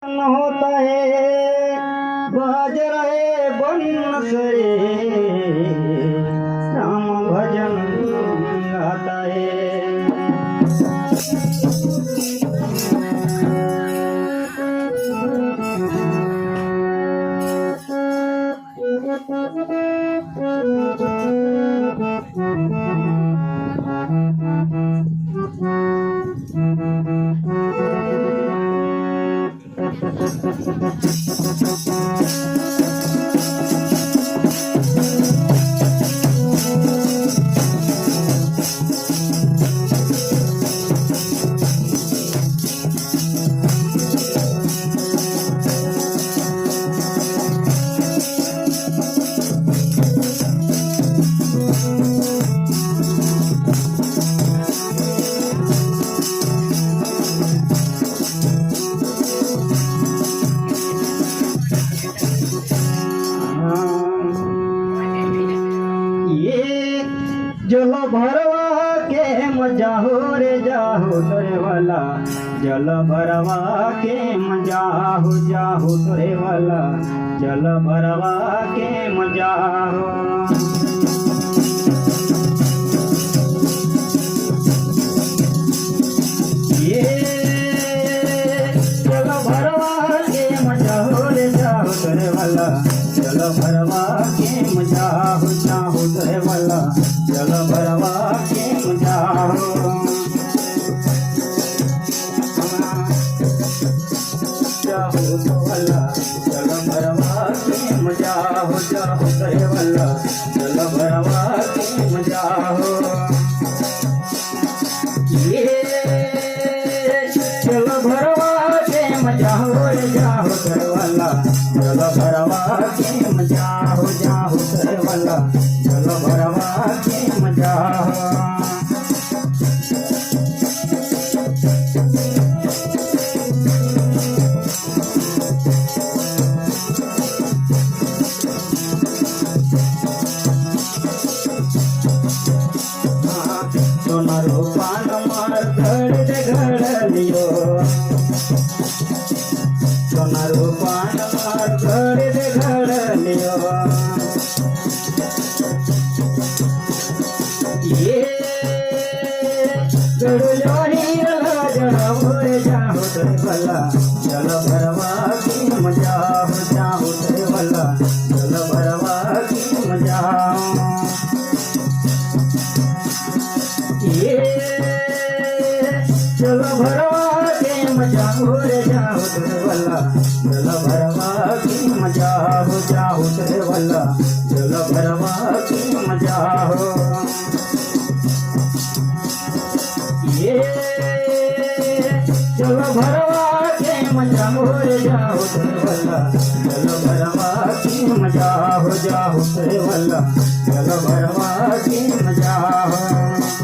होता है बज रहे बनसरे राम भजन गाता है। जल भरवा के मजा हो रे जाहो तोरे वाला, जल भरवा के मजा हो जाहो तोरे वाला, जल भरवा के मजा हो। ये जल भरवा के मजा हो रे जाहो तोरे वाला, जल भरवा के मजा हो जाहो तोरे वाला, जल भरवा के मजा हो। जाहो तो वाला जल भरवा के मजा हो, जाहो तोरे वाला जल भरवा के मजा हो। ये जल भरवा के मजा हो रे जाहो तोरे वाला, जल भरवा के मजा हो जाहो तोरे वाला, जल भरवा के मजा हो। सोनारो पान मार घड़ दे घड़लियो, सोनारो पान मार घड़ दे घड़लियो। ये गड़ुलो हीरा जड़ा भोरे जाहो तोरे वाला, जल भरवा की मजा हो जाहो तोरे वाला, जल भरवा की मजा हो। ये जल भरवा के मजा हो रे जाहो तोरे वाला, जल भरवा की मजा हो जाहो तोरे वाला, जल भरवा की मजा हो। ये जल भरवा के मजा हो रे जाहो तोरे वाला, जल भरवा की मजा हो जाहो तोरे वाला, जल भरवा की मजा हो।